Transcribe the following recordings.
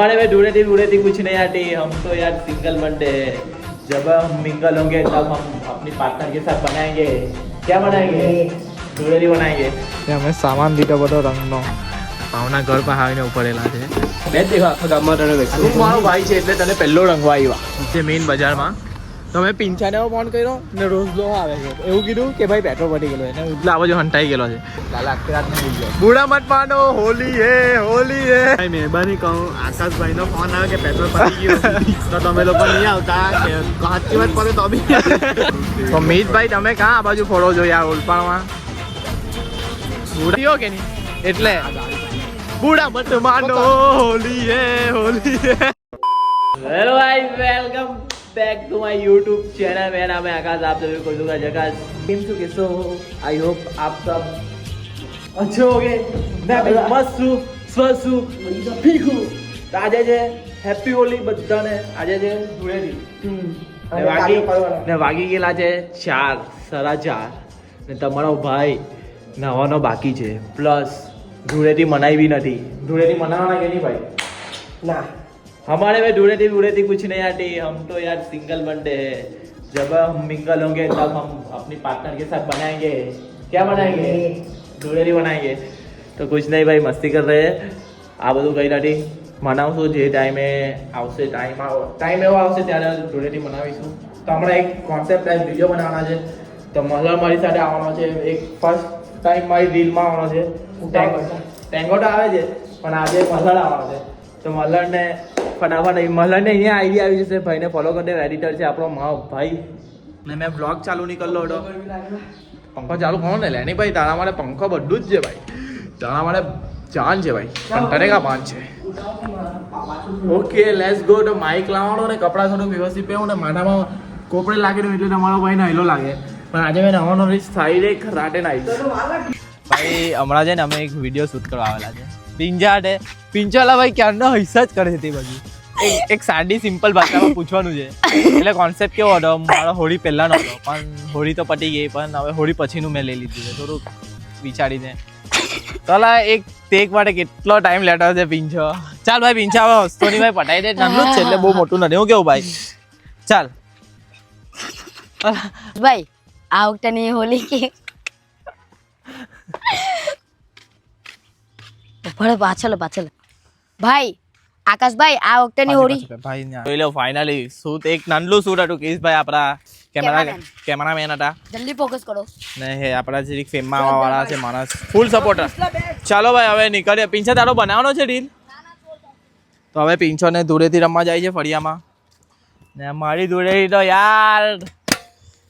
हमारे में ढूंढे थी कुछ नहीं आती। हम तो यार सिंगल बंदे हैं। जब हम मिंगल होंगे तब हम अपनी पार्टनर के साथ बनाएंगे। क्या बनाएंगे? ढूंढे बनाएंगे। અમે સામાન લીધો બધો રંગનો ભાવના ઘર પર આવીને ઉપડેલા છે બેન દેખો આખા ગામમાં તને વેચું હું મારો ભાઈ છે એટલે તને પહેલો રંગવા આવ્યા જે મેઇન બજારમાં તમે પિંચાને ફોન કર્યો ને રોજ લો આવે છે એવું કીધું કે ભાઈ પેટ્રોલ પડી ગયેલો એને એટલે આ બાજુ હંટાઈ ગયેલો છે લાલા આખી રાત નહીં ગયો બુડા મત માનો હોલી હે ભાઈ મહેરબાની કહું આકાશભાઈનો ફોન આવે કે પેટ્રોલ પડી ગયું તો તમે લોકો નહીં આવતા કે સાચી વાત પડે તો બી તો મીતભાઈ તમે કાં આ બાજુ ફોડો છો યાર ઓલપાણમાં બુડા કે નહીં એટલે બુડા મત માનો હોલી હે hello guys welcome back to my YouTube channel मेरा नाम है आकाश आप सभी को दूंगा जगह टीम से कैसे हो आई होप आप सब अच्छे होंगे मैं भी मस्त हूँ स्वस्थ हूँ ठीक हूँ तो आज है हैप्पी होली बधाने आज है धूळेटी ने वागी गेला છે 4 4:30 ને તમારો ભાઈ નવાનો બાકી છે પ્લસ ધૂળેટી મનાવી નથી ધૂળેટી મનાવવાના કે નહીં ભાઈ ના हमारे में ढूंढे कुछ नहीं आती। हम तो यार सिंगल बंदे हैं। जब हम मिंगल होंगे तब हम अपनी पार्टनर के साथ बनाएंगे। क्या बनाएंगे? ढूंढे बनाएंगे। तो कुछ नहीं भाई मस्ती कर रहे हैं आ બધું કઈ નથી મનાવશું જે ટાઈમે આવશે ટાઈમ એવો આવશે ત્યારે ઢૂંઢેટી મનાવીશું તો હમણાં એક કોન્સેપ્ટ ટાઈપ વિડીયો બનાવવાના છે તો મલ્હાર મારી સાથે આવવાનો છે એક ફર્સ્ટ ટાઈમ મારી રીલમાં આવવાનો છે ટેંગો તો આવે છે પણ આજે મલ્હાર આવવાનો છે તો મલ્હારને फटाफट मल्हारने અહીંયા આઈડિયા આવી જશે ભાઈને ફોલો કરી દે એડિટર છે આપણો મારો ભાઈ ને મેં બ્લોગ ચાલુ નહીં કરલો હતો પંખો ચાલુ કરો ને લેની ભાઈ તારા માટે પંખો બધું જ છે ભાઈ તારા માટે જાન છે ભાઈ તને કા પાન છે ઓકે લેટ્સ ગો તો માઇક લાવવાનો ને કપડાં થોડું વ્યવસ્થિત પહેરું ને માથામાં કોપડે લાગી રહ્યું એટલે તમારો ભાઈ નહેલો લાગે પણ આજે મેં નવાનો રીચ સાઈડ એક રાટે ના આવી ભાઈ હમણાં છે ને અમે એક વિડીયો શૂટ કરવા આવેલા છે પિંચાલા ભાઈ ક્યારનો હિસ્સા જ કરે છે તે બાજુ એક સાદી સિમ્પલ ભાષામાં પૂછવાનું છે એટલે કોન્સેપ્ટ કેવો હતો મારો હોળી પહેલાંનો હતો પણ હોળી તો પતી ગઈ પણ હવે હોળી પછીનું મેં લઈ લીધું છે થોડુંક વિચારીને ચાલા એક ટેક માટે કેટલો ટાઈમ લેતો છે પિંચો ચાલ ભાઈ પિંચા હવે હસતો નહીં ભાઈ પટાઈ દે નાનું જ છે એટલે બહુ મોટું નથી હું કેવું ભાઈ ચાલ ભાઈ આ વખતની હોલી કે પાછળ ભાઈ આકાશભાઈ આ વખતેની હોળી ભાઈ જોઈ લો ફાઇનલી શૂટ એક નાનલું શૂટ હતું કેશભાઈ આપણા કેમેરામેન હતા જલ્દી ફોકસ કરો ને હે આપણા જે ફેમમાં આવવા વાળા છે માણસ ફૂલ સપોર્ટર ચાલો ભાઈ હવે નીકળીએ પિંછા તારો બનાવવાનો છે રીલ તો હવે પિંછો ને ધૂળેટી રમવા જાય છે ફળિયામાં ને મારી ધૂળેટી તો યાર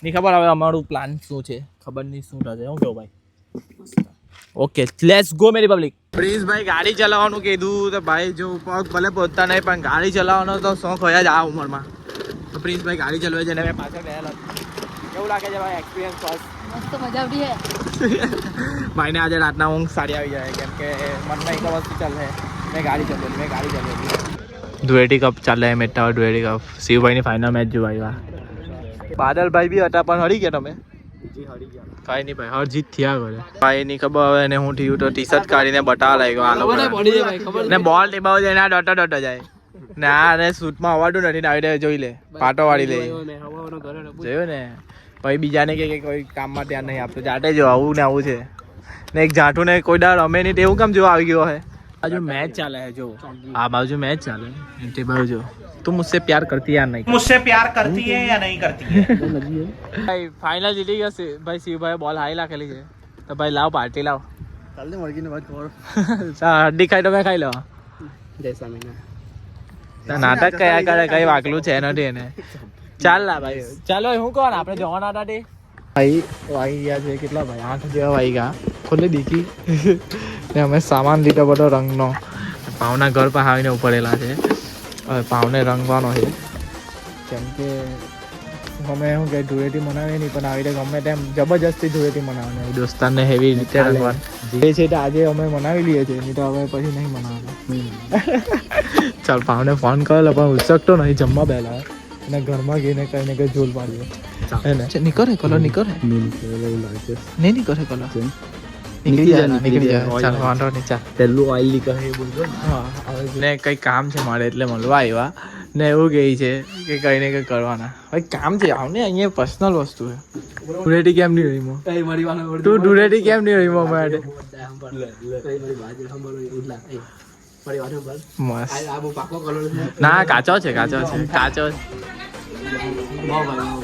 ની ખબર હવે અમારું પ્લાન શું છે ખબર નહીં શું થશે હું કેવું ભાઈ ઓકે લેટ્સ ગો મેરી પબ્લિક પ્રિન્સ ભાઈ ગાડી ચલાવવાનું કીધું તો ભાઈ જો પગ ભલે પહોંચતા નહીં પણ ગાડી ચલાવવાનો તો શોખ હોય જ આ ઉંમરમાં તો પ્રિન્સ ભાઈ ગાડી ચલાવે છે ને મેં પાછળ બેહેલા કેવું લાગે છે ભાઈ એક્સપિરિયન્સ ફર્સ્ટ મસ્ત મજા આવતી હે ભાઈને આજે રાતના ઊંઘ સારી આવી જાય કેમ કે મનમાં એક વસ્તુ ચાલે મેં ગાડી ચલાવી ધૂળેટી કપ ચાલે મેટા ધૂળેટી કપ શિવભાઈની ફાઇનલ મેચ જોવા આવ્યા બાદલભાઈ બી હતા પણ હરી ગયા તમે કઈ નહીં ભાઈ હર જીત થયા કરે ભાઈ ની ખબર હવે એને હું થયું તો ટી શર્ટ કાઢીને બટાવા લાગ્યો આ લોકો ને બોલ ટીબાવ જાય ને ડોટો જાય ને આ ને શૂટમાં આવડતું નથી ને આવી જોઈ લે પાટો વાળી લે જોયું ને પછી બીજાને કે કોઈ કામમાં ધ્યાન નહીં આપતું જાતે જો આવું ને આવું છે ને એક જાઠું ને કોઈ દાડ રમે નહીં એવું કામ જો આવી ગયો હે બાજુ મેચ ચાલે है जो આ બાજુ મેચ ચાલે તે બાજુ જો तुम मुझसे प्यार करती है या नहीं मुझसे प्यार करती है या नहीं करती है भाई फाइनल जीती गया भाई शिव भाई बॉल हाई ला खेली है तो भाई लाओ पार्टी लाओ કાલની મળગીને વાત કર हड्डी खाई तो मैं खाई लो જયસા મહિના નાટક કયા કરે કઈ વાગલું છે નથી એને ચાલ ના ભાઈ ચાલો હું કોણ આપણે જવાના હતા તે ભાઈ વાગી ગયા છે કેટલા ભાઈ 8 જેવા વાગી ગયા ખોલી દીધી ને અમે સામાન લીધો બધો રંગનો પાવના ઘર પર આવીને ઉપડેલા છે હવે પાવને રંગવાનો છે કેમ કે ગમે શું કે ધૂળેટી મનાવે નહીં પણ આવી રીતે ગમે તેમ જબરજસ્તી ધૂળેટી મનાવવાની દોસ્તારને હેવી રીતે રંગવાનું જે છે તે આજે અમે મનાવી લઈએ છીએ નહીં તો હવે પછી નહીં મનાવવાનું ચાલ પાવને ફોન કરેલો પણ ઉત્સક તો નહીં જમવા પહેલા અને ઘરમાં ગઈને કઈ ને કઈ ઝોલ પાડીએ હે ને નીકળે કલર નીકળે નહીં નીકળે કલર નીકળી જાય ચાલ વાંધો નહીં ચાલ પેલું ઓઇલ લીક હે બોલજો હા ને કંઈ કામ છે મારે એટલે મળવા આવ્યા ને એવું કહે છે કે કંઈ ને કંઈ કરવાના ભાઈ કામ છે આવને અહીંયા પર્સનલ વસ્તુ છે ડુરેટી કેમ નહીં રહી તું ડુરેટી કેમ નહીં રહી માટે મસ્ત ના કાચો છે કાચો છે કાચો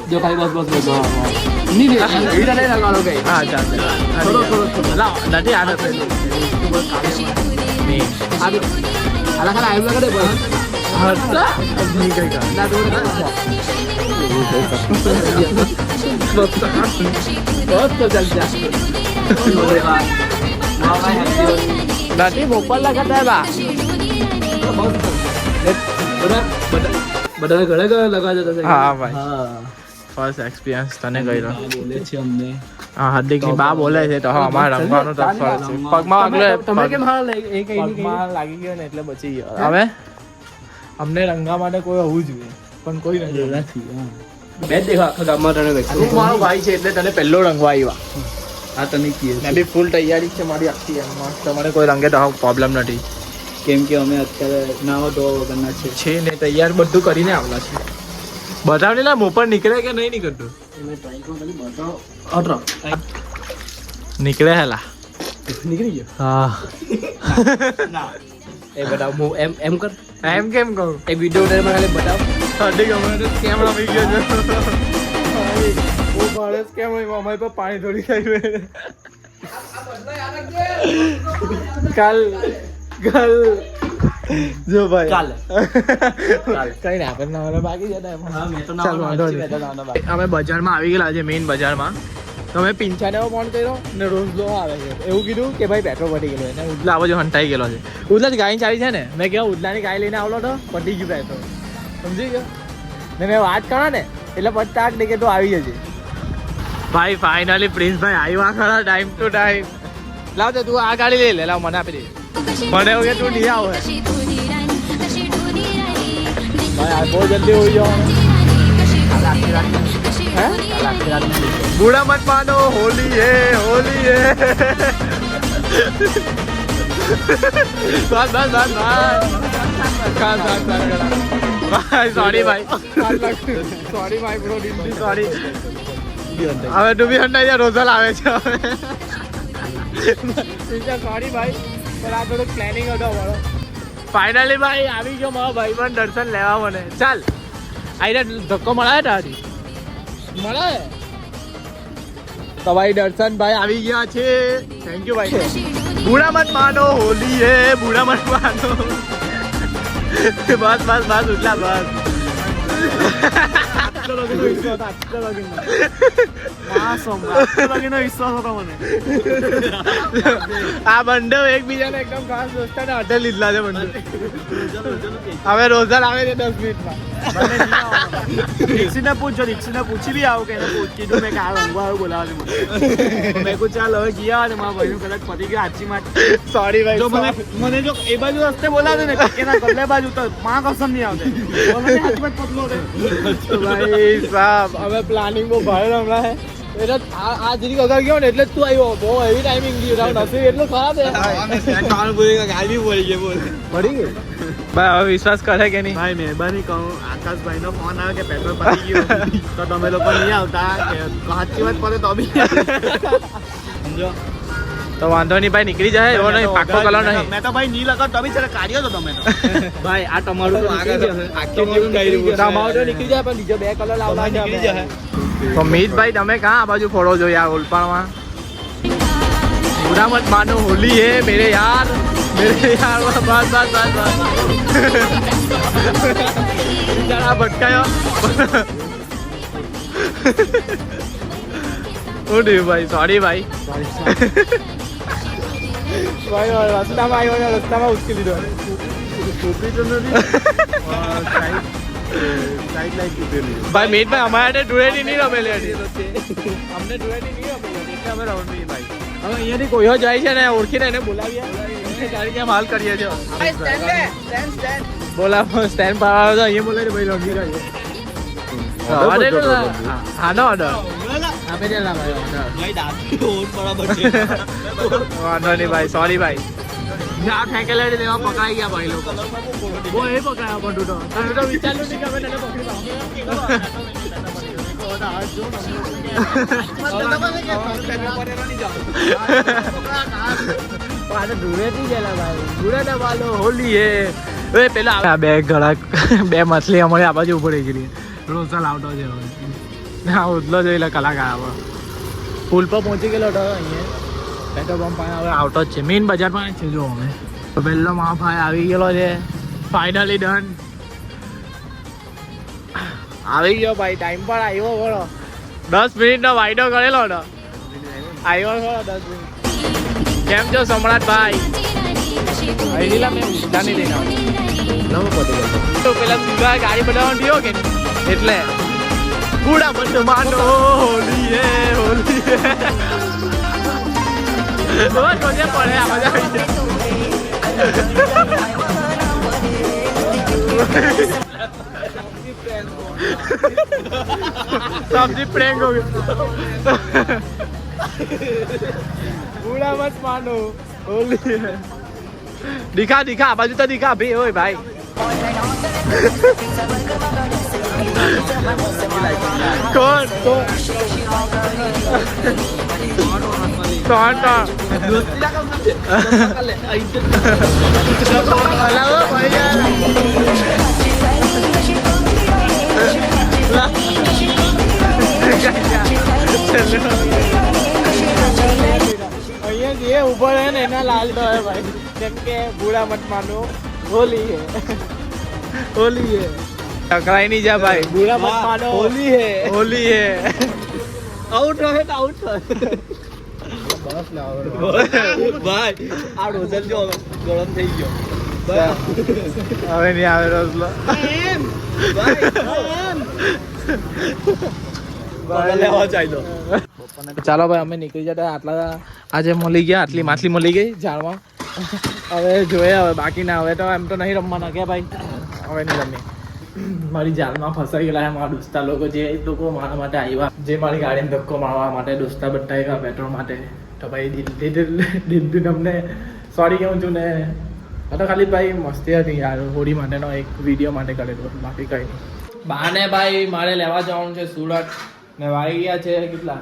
જો ખાલી બસ નહીં હા ચાલ લાવ નથી આને નહીં આલા ખાલી આવ્યું કરે બસ હરતા નહીં કઈ કામ બસ તો ચાલ જા નથી મોકલ લગાતા બા બધાને ઘરે ઘરે લગાવ જતા હા ભાઈ હા ફર્સ્ટ એક્સપિરિયન્સ તને કર્યો બોલે છે અમને હા હાર્દિક ની બા બોલે છે તો હા અમારે રમવાનું તો ફરજ છે પગમાં આગળ તમે કેમ હાલ એ કઈ પગમાં લાગી ગયો ને એટલે બચી ગયો હવે અમને રંગા માટે કોઈ હોવું જોઈએ પણ કોઈ નથી નથી બે દેખો આખા ગામમાં તને તું મારો ભાઈ છે એટલે તને પહેલો રંગવા આવ્યા આ તને કીએ મેં બી ફૂલ તૈયારી છે મારી આખી એમાં તમારે કોઈ રંગે તો પ્રોબ્લેમ નથી કેમ કે અમે અત્યારે નાવા ધોવા વગરના છે ને તૈયાર બધું કરીને આવલા છે બતાવને ના મોપર નીકળે કે નહીં નીકળતું અમે ટ્રાય કરી બતાવો અટરો નીકળે હેલા નીકળી ગયો હા એ બતાવ હું એમ કર એમ કેમ કહું એક વિડિયો ઉતારી મને ખાલી બતાવ હાર્દિક અમારે કેમ આવી ગયો છે ઓ મારે કેમ અમારી પર પાણી થોડી ખાઈ કાલ કાલ જો ભાઈ ચાલે કઈ ના આપણે નવરા બાકી જતા હા મેં તો ચાલ વાંધો નાવા નહીં. અમે બજારમાં આવી ગયેલા છે મેઇન બજારમાં તો અમે પિંચાને ફોન કર્યો ને રોજ લો આવે છે એવું કીધું કે ભાઈ પેટ્રોલ પટી ગયેલો એને ઉદલા આવો જો હંટાઈ ગયેલો છે ઉદલા ગાય ચાલી છે ને મેં કહ્યું ઉદલાની ગાય લઈને આવલો તો પટી ગયું પેટ્રોલ સમજી ગયો ને મેં વાત કરો ને એટલે પચાક દે કે તો આવી જજે ભાઈ ફાઇનલી પ્રિન્સભાઈ આવ્યા ખરા ટાઈમ ટુ ટાઈમ લાવ તો તું આ ગાડી લઈ લે લાવ મને આપી દે મને એવું કે તું નહીં આવે ભાઈ આ બહુ જલ્દી હોઈ જવાનું बूढ़ा मत मानो होली है बस सॉरी भाई ब्रो सॉरी હવે તું બી હંડાઈ રોઝલ આવે છે સોરી ભાઈ પણ આ થોડુંક પ્લાનિંગ હતો અમારો ફાઇનલી ભાઈ આવી ગયો મારો ભાઈ પણ દર્શન લેવા મને ચાલ આઈને ધક્કો મળાય તારી મળાય તો ભાઈ દર્શન ભાઈ આવી ગયા છે થેન્ક યુ ભાઈ બૂढ़ा मत मानो होली है बूढ़ा मत मानो बस उठला बस આ બંને એકબીજાને એકદમ ખાસ દોસ્તા ને અડે લીધલા છે બંને હવે રોઝલ આવે છે 10 મિનિટમાં દીક્ષિતને પૂછજો દીક્ષિતને પૂછી બી આવો કે એને કીધું મેં કે આ રંગવા આવ્યો બોલાવે મેં કહું ચાલ હવે ગયા અને મારા ભાઈનું કદાચ પતી ગયો આછી માટે સોરી ભાઈ જો મને જો એ બાજુ રસ્તે બોલાવે ને કે ના ગલે બાજુ તો માં કસમ નહીં આવતે મને હાથ માં પતલો રે ભાઈ સાહેબ હવે પ્લાનિંગ બહુ ભારે હમણાં હે એટલે આ જરીક અગર ગયો ને એટલે તું આવ્યો બહુ હેવી ટાઈમિંગ ગયું નથી એટલું ખરાબ હે ગાડી પડી ગઈ બોલ પડી ગઈ ભાઈ હવે વિશ્વાસ કરે કે નહીં ભાઈ મહેરબાની કહું આકાશભાઈ નો ફોન આવે કે પેટ્રોલ પતી ગયું તો તમે લોકો નહીં આવતા કે સાચી વાત પડે તો બી સમજો તો વાંધો નહીં ભાઈ નીકળી જાય એવો નહીં પાક્કો કલર નહીં મેં તો ભાઈ નહીં લગાવ તો બી જરા કાઢ્યો તો તમે તો ભાઈ આ તમારું તો નીકળી જશે આખી જીવન ગાડી તમારો તો નીકળી જાય પણ બીજો બે કલર લાવવા નીકળી જશે તો મિતભાઈ તમે ક્યાં આ બાજુ ફોડો છો યાર ઓલપાણમાં बुरा मत मानो होली है मेरे यार बस जरा भटकाया भाई सॉरी भाई રસ્તામાં આવ્યો ને રસ્તામાં ઉચકી લીધો ભાઈ મીતભાઈ અમારે ડુરેટી નહીં રમેલી હતી અમને ડુરેટી નહીં રમેલી એટલે અમે રમેલી ભાઈ હવે અહીંયાથી કોઈઓ જાય છે ને ઓળખીને એને બોલાવીએ ગાડી કેમ હાલ કરીએ છીએ બોલાવો સ્ટેન્ડ પર આવ્યો તો અહીંયા બોલાવી ભાઈ રમી રહ્યો અરે આનો ઓર્ડર આપી દેલા ભાઈ ઓર્ડર ભાઈ દાંતી ઓન બરાબર છે વાંધો નહીં ભાઈ સોરી ભાઈ ના ફેંકેલા દેવા પકડાઈ ગયા ભાઈ લોકો બહુ એ પકડાયા પણ તૂટો તમે તો વિચાર્યું નહીં કે અમે તને હોલી હે પેલા બે ઘડા બે મછલી અમારી આ બાજુ ઉભી ગયેલી રોસલ આવતો છે હા ઉદલો જોઈ લે કલાકાર પુલ પર પહોંચી ગયેલો હતો અહીંયા પેટ્રોલ પંપ હવે આવતો જ છે મેઇન બજારમાં છે જો અમે તો પહેલો મહાભાઈ આવી ગયેલો છે ફાઇનલી ડન આવી ગયો ભાઈ ટાઈમ પર આવ્યો બોલો 10 મિનિટનો વાયદો કરેલો હતો આવ્યો ખરો 10 મિનિટ કેમ છો સમ્રાટભાઈ અહીંલા મેં ઉડાની લઈને આવ્યો નવો પડી ગયો તો પેલા સીધા ગાડી બનાવવાનું થયો કે એટલે બુડા મત માનો હોલી હે હોલી હે રોજ રોજે પડે આ મજા આવી सब्जी प्रैंक हो गया बूढ़ा मत मानो होली है दिखा दिखा बाजू तो दिखा भी ओए भाई कौन कौन था અહીંયા જે ઉભો રહે ને એના લાલ તો હે ભાઈ કેમ કે બુરા મત માનો હોલી હે હોલી હે ટકરાઈ નહીં જા ભાઈ બુરા મત માનો હોલી હે આઉટ રહે તો આઉટ બસ લાવો ભાઈ આ રોજલ જો ગરમ થઈ ગયો હવે નહીં આવે રોજલો એમ ચાલો ભાઈ અમે નીકળી જતા આટલા આજે મળી ગયા આટલી માછલી મળી ગઈ ઝાડમાં હવે જોઈએ હવે બાકી ના હવે તો એમ તો નહીં રમવાના કે ભાઈ હવે નહીં રમીએ મારી જાળમાં ફસાઈ ગયેલા છે મારા દોસ્તા લોકો જે લોકો મારા માટે આવ્યા જે મારી ગાડીને ધક્કો મારવા માટે દોસ્તા બધા આવ્યા પેટ્રોલ માટે તો ભાઈ દિલથી તમને સોરી કહું છું ને તો ખાલી ભાઈ મસ્તી હતી યાર હોળી માટેનો એક વિડીયો માટે કરેલો બાકી કંઈ નહીં બાને ભાઈ મારે લેવા જવાનું છે સુરત ને વાગી ગયા છે કેટલા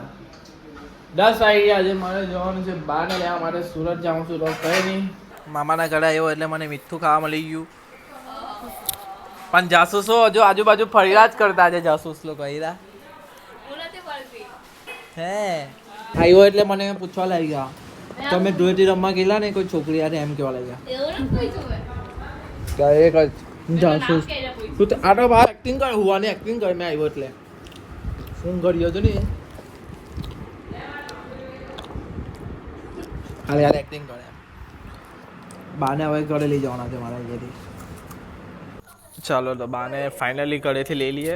10 વાગી ગયા છે મારે જવાનું છે બાને લેવા માટે સુરત જાઉં છું તો કંઈ નહીં મામાના ઘરે આવ્યો એટલે મને મીઠું ખાવા મળી ગયું પણ જાસૂસો હજુ આજુબાજુ ફર્યા જ કરતા છે જાસૂસ લોકો આવ્યા હે આવ્યો એટલે મને પૂછવા લાગી ગયા તમે ધૂળેટી રમવા ગયેલા ને કોઈ છોકરી યાર એમ કેવા લાગ્યા એક જ જાસૂસ તું આટો બહાર એક્ટિંગ કર હુવાની એક્ટિંગ કર મેં આવ્યો એટલે શું કર્યો હતો ને હાલ યાર એક્ટિંગ કરે બાને હવે ઘરે લઈ જવાના છે મારા ઘરેથી ચાલો તો બાને ફાઇનલી ઘરેથી લઈ લઈએ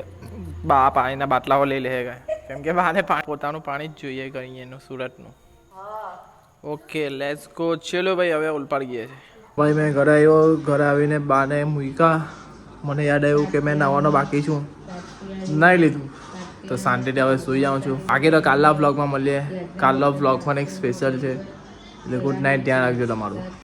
બા પાણીના બાટલાઓ લઈ લે કેમ કે બાને પોતાનું પાણી જ જોઈએ કરીએ એનું સુરતનું ઓકે લેટ્સ ગો ચલો ભાઈ હવે ઉલપાડ ગયા છે ભાઈ મેં ઘરે આવ્યો ઘરે આવીને બાને મૂક્યા મને યાદ આવ્યું કે મેં નાવાનો બાકી છું નાઈ લીધું તો શાંતિથી હવે સૂઈ જાઉં છું બાકી તો કાલના વ્લોગમાં મળીએ કાલનો વ્લોગ પણ એક સ્પેશિયલ છે એટલે ગુડ નાઇટ ધ્યાન રાખજો તમારું